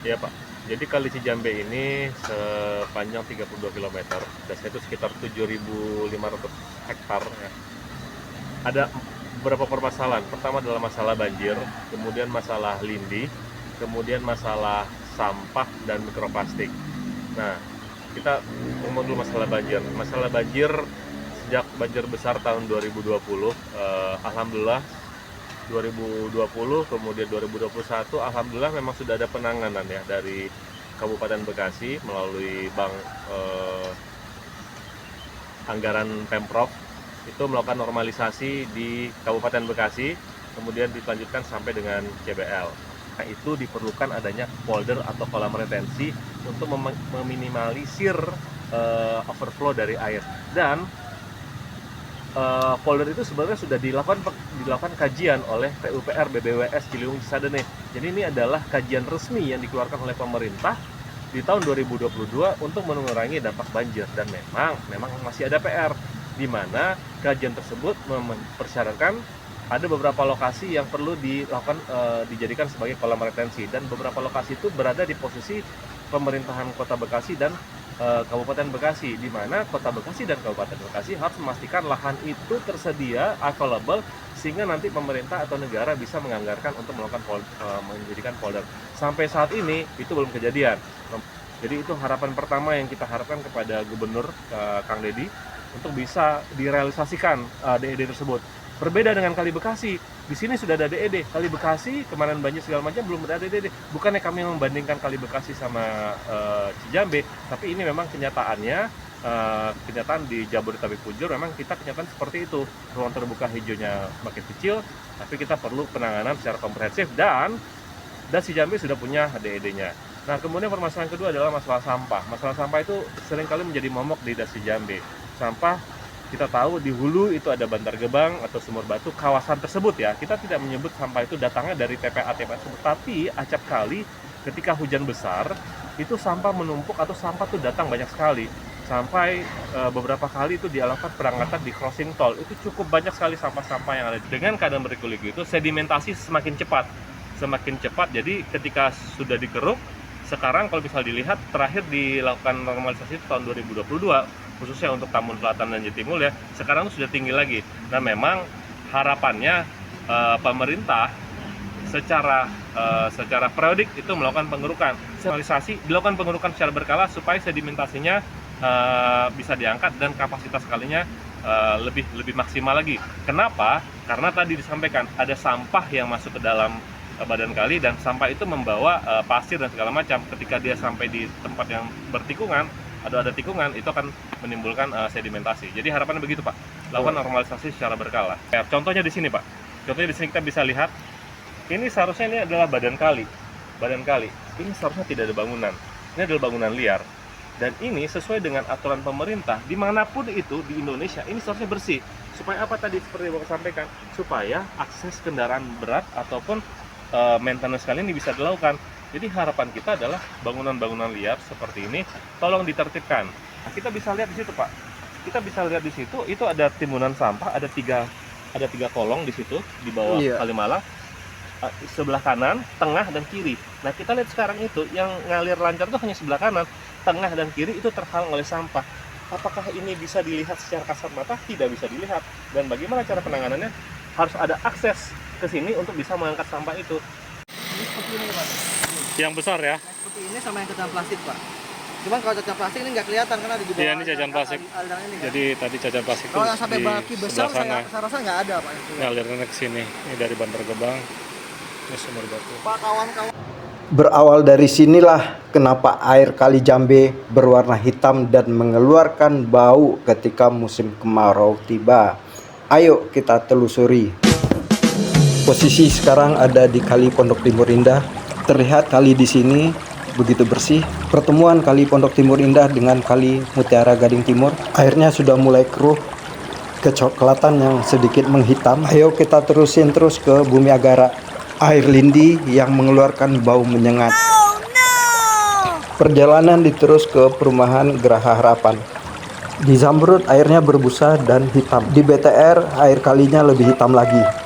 Iya Pak, jadi Kali Cijambe ini sepanjang 32 km, dasarnya itu sekitar 7.500 hektar ya. Ada beberapa permasalahan. Pertama adalah masalah banjir, kemudian masalah lindi, kemudian masalah sampah dan mikroplastik. Nah, kita ngomong dulu masalah banjir. Masalah banjir sejak banjir besar tahun 2020, alhamdulillah 2020 kemudian 2021 alhamdulillah memang sudah ada penanganan ya dari Kabupaten Bekasi melalui Bank Anggaran Pemprov itu melakukan normalisasi di Kabupaten Bekasi, kemudian dilanjutkan sampai dengan CBL. Nah, itu diperlukan adanya polder atau kolam retensi untuk meminimalisir overflow dari air. Dan polder itu sebenarnya sudah dilakukan kajian oleh PUPR BBWS Ciliwung Cisadane. Jadi ini adalah kajian resmi yang dikeluarkan oleh pemerintah di tahun 2022 untuk mengurangi dampak banjir, dan memang masih ada PR di mana kajian tersebut mempersyaratkan ada beberapa lokasi yang perlu dijadikan sebagai kolam retensi, dan beberapa lokasi itu berada di posisi pemerintahan Kota Bekasi dan Kabupaten Bekasi, di mana Kota Bekasi dan Kabupaten Bekasi harus memastikan lahan itu tersedia available sehingga nanti pemerintah atau negara bisa menganggarkan untuk melakukan menjadikan polder. Sampai saat ini itu belum kejadian. Jadi itu harapan pertama yang kita harapkan kepada Gubernur Kang Deddy untuk bisa direalisasikan DED tersebut. Berbeda dengan Kali Bekasi, di sini sudah ada DED. Kali Bekasi kemarin banjir segala macam belum ada DED. Bukannya kami membandingkan Kali Bekasi sama Cijambe, tapi ini memang kenyataannya, kenyataan di Jabodetabek Pujur memang kita kenyataan seperti itu. Ruang terbuka hijaunya makin kecil, tapi kita perlu penanganan secara komprehensif, dan Cijambe sudah punya DED-nya. Nah, kemudian permasalahan kedua adalah masalah sampah. Masalah sampah itu seringkali menjadi momok di Cijambe. Sampah kita tahu di hulu itu ada Bantar Gebang atau Sumur Batu, kawasan tersebut ya. Kita tidak menyebut sampah itu datangnya dari TPA tersebut, tapi acap kali ketika hujan besar itu sampah menumpuk atau sampah itu datang banyak sekali. Sampai beberapa kali itu dilakukan perangkatan di crossing tol. Itu cukup banyak sekali sampah-sampah yang ada. Dengan keadaan berliku-liku itu sedimentasi semakin cepat. Jadi ketika sudah dikeruk, sekarang kalau bisa dilihat terakhir dilakukan normalisasi tahun 2022 khususnya untuk Tambun Selatan dan Jatimulya, sekarang itu sudah tinggi lagi. Nah, memang harapannya pemerintah secara periodik itu melakukan pengerukan, normalisasi, dilakukan pengerukan secara berkala supaya sedimentasinya bisa diangkat dan kapasitas kalinya lebih maksimal lagi. Kenapa? Karena tadi disampaikan ada sampah yang masuk ke dalam badan kali, dan sampah itu membawa pasir dan segala macam. Ketika dia sampai di tempat yang bertikungan atau ada tikungan, itu akan menimbulkan sedimentasi. Jadi harapannya begitu Pak, lakukan normalisasi secara berkala. Ya, contohnya di sini Pak, contohnya di sini kita bisa lihat, ini seharusnya ini adalah badan kali. Ini seharusnya tidak ada bangunan. Ini adalah bangunan liar. Dan ini sesuai dengan aturan pemerintah, dimanapun itu di Indonesia, ini seharusnya bersih. Supaya apa tadi seperti yang Bapak sampaikan? Supaya akses kendaraan berat ataupun maintenance kali ini bisa dilakukan. Jadi harapan kita adalah bangunan-bangunan liar seperti ini tolong ditertibkan. Nah, kita bisa lihat di situ Pak. Kita bisa lihat di situ itu ada timbunan sampah, ada tiga kolong di situ di bawah Kalimalang. Sebelah kanan, tengah, dan kiri. Nah, kita lihat sekarang itu yang ngalir lancar itu hanya sebelah kanan, tengah, dan kiri itu terhalang oleh sampah. Apakah ini bisa dilihat secara kasat mata? Tidak bisa dilihat. Dan bagaimana cara penanganannya? Harus ada akses ke sini untuk bisa mengangkat sampah itu. Ini seperti ini Pak. Yang besar ya? Nah, seperti ini sama yang cacahan plastik Pak. Cuman kalau cacahan plastik ini nggak kelihatan karena di bawah. Iya, ini cacahan plastik. Aliran ini, kan? Jadi tadi cacahan plastik itu kalau yang sampai baki besar sana. saya rasa nggak ada Pak. Ini alirannya ke sini. Ini dari Bantar Gebang, ini Sumur Batu. Pak, kawan-kawan. Berawal dari sinilah kenapa air Kali Jambe berwarna hitam dan mengeluarkan bau ketika musim kemarau tiba. Ayo kita telusuri. Posisi sekarang ada di Kali Pondok Timur Indah. Terlihat kali di sini begitu bersih. Pertemuan Kali Pondok Timur Indah dengan Kali Mutiara Gading Timur, airnya sudah mulai keruh, kecoklatan yang sedikit menghitam. Ayo kita terusin terus ke Bumi Agara, air lindi yang mengeluarkan bau menyengat. Perjalanan diterus ke perumahan Geraha Harapan. Di Zamrud airnya berbusa dan hitam. Di BTR air kalinya lebih hitam lagi.